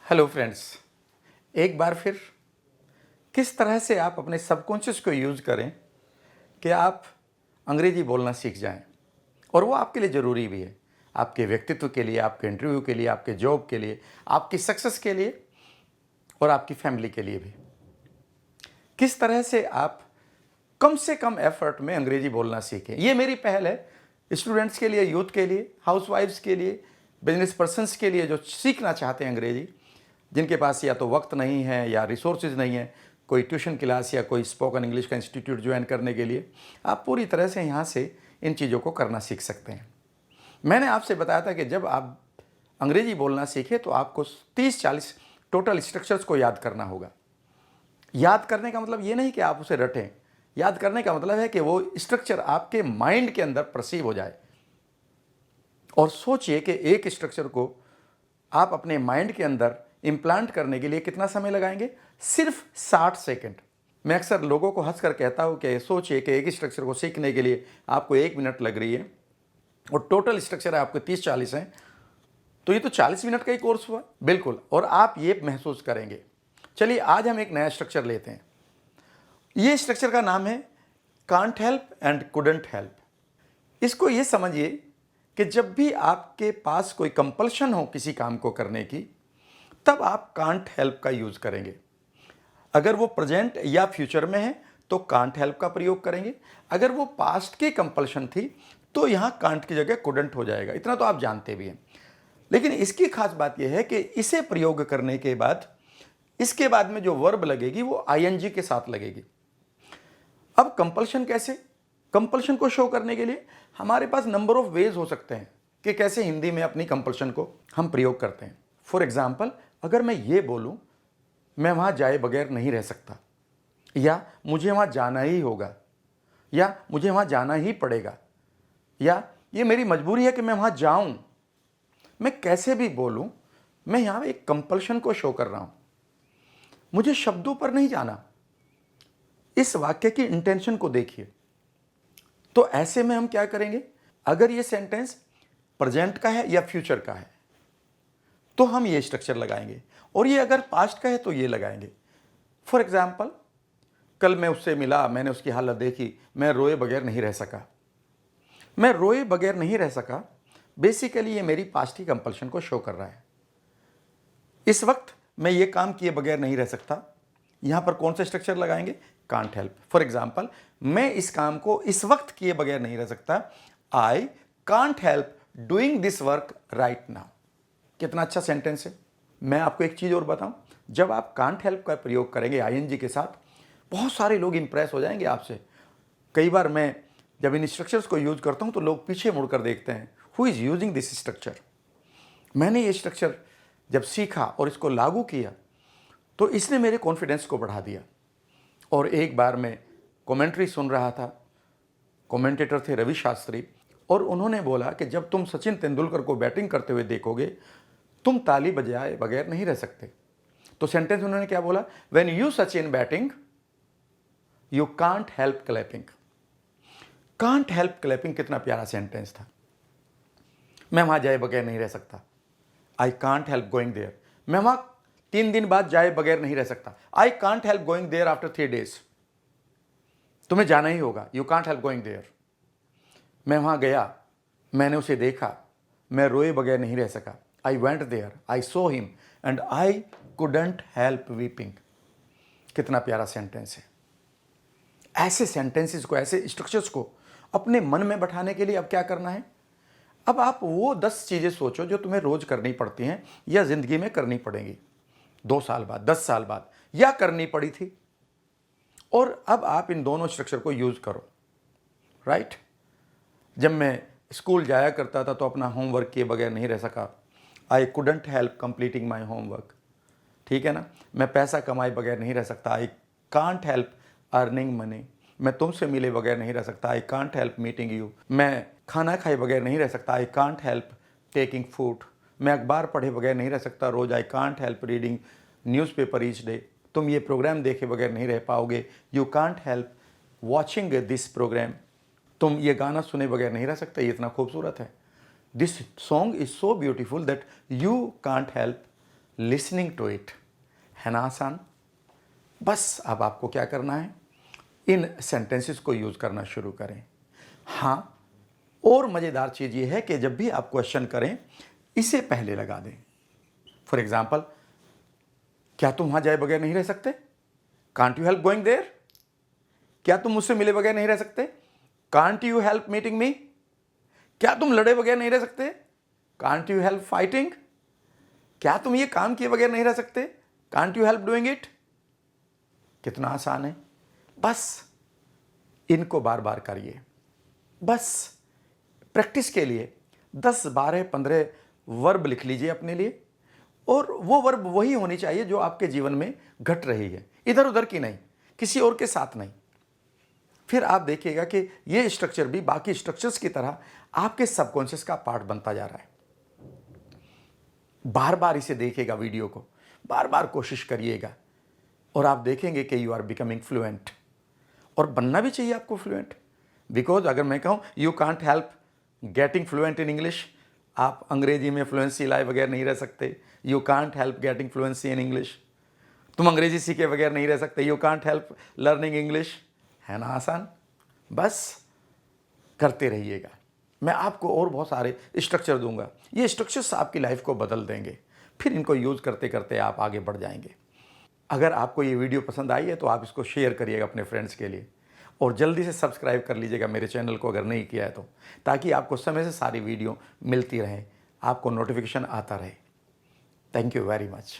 Hello friends. एक बार फिर किस तरह से आप अपने सबकॉन्शियस को यूज़ करें कि आप अंग्रेजी बोलना सीख जाएं, और वो आपके लिए ज़रूरी भी है, आपके व्यक्तित्व के लिए, आपके इंटरव्यू के लिए, आपके जॉब के लिए, आपकी सक्सेस के लिए और आपकी फैमिली के लिए भी। किस तरह से कम एफर्ट में अंग्रेजी बोलना सीखें, ये मेरी पहल है स्टूडेंट्स के लिए, यूथ के लिए, हाउसवाइफ्स के लिए, बिजनेस पर्सनस के लिए जो सीखना चाहते हैं अंग्रेजी, जिनके पास या तो वक्त नहीं है या रिसोर्सेज नहीं है, कोई ट्यूशन क्लास या कोई स्पोकन इंग्लिश का इंस्टीट्यूट ज्वाइन करने के लिए, आप पूरी तरह से यहाँ से इन चीज़ों को करना सीख सकते हैं। मैंने आपसे बताया था कि जब आप अंग्रेजी बोलना सीखें तो आपको 30-40 टोटल स्ट्रक्चर्स को याद करना होगा। याद करने का मतलब ये नहीं कि आप उसे रटें, याद करने का मतलब है कि वो स्ट्रक्चर आपके माइंड के अंदर परसीव हो जाए। और सोचिए कि एक स्ट्रक्चर को आप अपने माइंड के अंदर इम्प्लांट करने के लिए कितना समय लगाएंगे? सिर्फ 60 सेकंड। मैं अक्सर लोगों को हंसकर कहता हूं कि सोचिए कि एक स्ट्रक्चर को सीखने के लिए आपको 1 मिनट लग रही है और टोटल स्ट्रक्चर है आपके 30-40 हैं, तो ये तो 40 मिनट का ही कोर्स हुआ। बिल्कुल, और आप ये महसूस करेंगे। चलिए आज हम एक नया स्ट्रक्चर लेते हैं। ये स्ट्रक्चर का नाम है can't help and couldn't help. इसको ये समझिए कि जब भी आपके पास कोई कंपल्शन हो किसी काम को करने की, तब आप कांट हेल्प का यूज करेंगे। अगर वो प्रेजेंट या फ्यूचर में है तो कांट हेल्प का प्रयोग करेंगे। अगर वो पास्ट की कंपल्शन थी तो यहां कांट की जगह कुडंट हो जाएगा। इतना तो आप जानते भी हैं। लेकिन इसकी खास बात यह है कि इसे प्रयोग करने के बाद इसके बाद में जो वर्ब लगेगी वो आईएनजी के साथ लगेगी। अब कंपल्शन कैसे? कंपल्शन को शो करने के लिए हमारे पास नंबर ऑफ वेज हो सकते हैं कि कैसे हिंदी में अपनी कंपल्शन को हम प्रयोग करते हैं। फॉर एग्जाम्पल, अगर मैं ये बोलूं मैं वहां जाए बगैर नहीं रह सकता, या मुझे वहां जाना ही होगा, या मुझे वहां जाना ही पड़ेगा, या ये मेरी मजबूरी है कि मैं वहां जाऊं, मैं कैसे भी बोलूं मैं यहां एक कंपल्शन को शो कर रहा हूं। मुझे शब्दों पर नहीं जाना। इस वाक्य की इंटेंशन को देखिए। तो ऐसे में हम क्या करेंगे? अगर ये सेंटेंस प्रेजेंट का है या फ्यूचर का है तो हम ये स्ट्रक्चर लगाएंगे, और ये अगर पास्ट का है तो ये लगाएंगे। फॉर एग्जाम्पल, कल मैं उससे मिला, मैंने उसकी हालत देखी, मैं रोए बगैर नहीं रह सका। मैं रोए बगैर नहीं रह सका, बेसिकली ये मेरी पास्ट की कंपल्शन को शो कर रहा है। इस वक्त मैं ये काम किए बगैर नहीं रह सकता। यहां पर कौन सा स्ट्रक्चर लगाएंगे? Can't help. फॉर एग्जाम्पल, मैं इस काम को इस वक्त किए बगैर नहीं रह सकता। I can't help doing this work right now. कितना अच्छा सेंटेंस है। मैं आपको एक चीज और बताऊं, जब आप कांट हेल्प का प्रयोग करेंगे आईएनजी के साथ, बहुत सारे लोग इंप्रेस हो जाएंगे आपसे। कई बार मैं जब इन स्ट्रक्चर्स को यूज करता हूं तो लोग पीछे मुड़कर देखते हैं, who is using this structure. मैंने ये स्ट्रक्चर जब सीखा और इसको लागू किया तो इसने मेरे कॉन्फिडेंस को बढ़ा दिया। और एक बार मैं कमेंट्री सुन रहा था, कमेंटेटर थे रवि शास्त्री, और उन्होंने बोला कि जब तुम सचिन तेंदुलकर को बैटिंग करते हुए देखोगे तुम ताली बजाए बगैर नहीं रह सकते। तो सेंटेंस उन्होंने क्या बोला? When you Sachin batting you can't help clapping. Can't help clapping कितना प्यारा सेंटेंस था। मैं वहां जाए बगैर नहीं रह सकता। I can't help going there. मैं वहां 3 दिन बाद जाए बगैर नहीं रह सकता। I can't help going there after 3 days। तुम्हें जाना ही होगा। You can't help going there. मैं वहां गया, मैंने उसे देखा, मैं रोए बगैर नहीं रह सका। I went there, I saw him and I couldn't help weeping. कितना प्यारा सेंटेंस है। ऐसे सेंटेंसेस को, ऐसे स्ट्रक्चर्स को अपने मन में बैठाने के लिए अब क्या करना है? अब आप वो 10 चीजें सोचो जो तुम्हें रोज करनी पड़ती हैं या जिंदगी में करनी पड़ेंगी 2 साल बाद, 10 साल बाद, या करनी पड़ी थी, और अब आप इन दोनों स्ट्रक्चर को यूज करो। राइट? जब मैं स्कूल जाया करता था तो अपना होमवर्क किए बगैर नहीं रह सका। आई couldn't help completing my homework. ठीक है ना? मैं पैसा कमाए बगैर नहीं रह सकता। I can't help earning money. मैं तुमसे मिले बगैर नहीं रह सकता। I can't help meeting you. मैं खाना खाए बगैर नहीं रह सकता। I can't help taking food. मैं अखबार पढ़े बगैर नहीं रह सकता रोज। I can't help reading newspaper each day. तुम ये प्रोग्राम देखे बगैर नहीं रह पाओगे। You can't help watching this programme. तुम ये गाना सुने बगैर नहीं रह सकते, ये इतना खूबसूरत है। This song is so beautiful that you can't help listening to it. है ना आसान? बस अब आपको क्या करना है, इन सेंटेंसेस को यूज़ करना शुरू करें। हाँ, और मज़ेदार चीज़ ये है कि जब भी आप क्वेश्चन करें, इसे पहले लगा दें। फॉर एग्जाम्पल, क्या तुम वहाँ जाए बगैर नहीं रह सकते? Can't you help going there? क्या तुम मुझसे मिले बगैर नहीं रह सकते? Can't you help meeting me? क्या तुम लड़े बगैर नहीं रह सकते? Can't you help fighting? क्या तुम ये काम किए बगैर नहीं रह सकते? Can't you help doing it? कितना आसान है। बस इनको बार बार करिए। बस प्रैक्टिस के लिए 10, 12, 15 वर्ब लिख लीजिए अपने लिए, और वो वर्ब वही होनी चाहिए जो आपके जीवन में घट रही है, इधर उधर की नहीं, किसी और के साथ नहीं। फिर आप देखिएगा कि ये स्ट्रक्चर भी बाकी स्ट्रक्चर्स की तरह आपके सबकॉन्शियस का पार्ट बनता जा रहा है। बार बार इसे देखिएगा, वीडियो को बार बार कोशिश करिएगा, और आप देखेंगे कि यू आर बिकमिंग फ्लुएंट। और बनना भी चाहिए आपको फ्लुएंट, बिकॉज अगर मैं कहूँ you can't help getting fluent in English, आप अंग्रेजी में फ्लुएंसी लाए बगैर नहीं रह सकते। You can't help getting fluency in English, तुम अंग्रेजी सीखे बगैर नहीं रह सकते। You can't help learning English. है ना आसान? बस करते रहिएगा। मैं आपको और बहुत सारे स्ट्रक्चर दूंगा, ये स्ट्रक्चर्स आपकी लाइफ को बदल देंगे। फिर इनको यूज़ करते करते आप आगे बढ़ जाएंगे। अगर आपको ये वीडियो पसंद आई है तो आप इसको शेयर करिएगा अपने फ्रेंड्स के लिए, और जल्दी से सब्सक्राइब कर लीजिएगा मेरे चैनल को अगर नहीं किया है तो, ताकि आपको समय से सारी वीडियो मिलती रहे, आपको नोटिफिकेशन आता रहे। Thank you very much.